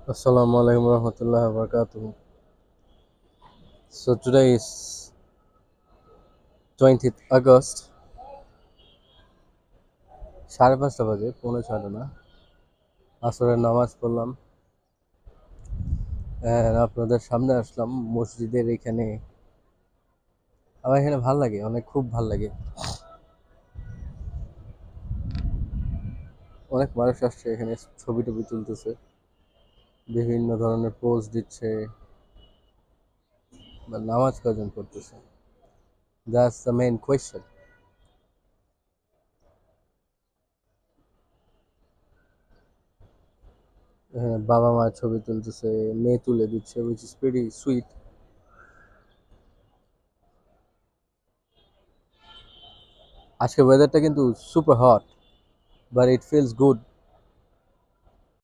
Assalamu alaikum warahmatullahi wabarakatuh. So today is 20th August, 5:30 বাজে, পৌনে 6টা না। আসরের নামাজ পড়লাম আপনাদের সামনে আসলাম মসজিদের এখানে। আমার এখানে ভাল লাগে, অনেক খুব ভাল লাগে। অনেক মানুষ আসছে এখানে, ছবি টবি তুলতেছে, বিভিন্ন ধরনের পোজ দিচ্ছে বা নামাজ কয়জন পড়তেছে, দ্যাটস দ্য মেইন কোয়েশ্চেন। বাবা মা ছবি তুলতেছে, মেয়ে তুলে দিচ্ছে, উইচ ইজ ভেরি সুইট। আজকে ওয়েদারটা কিন্তু super hot, but it feels good.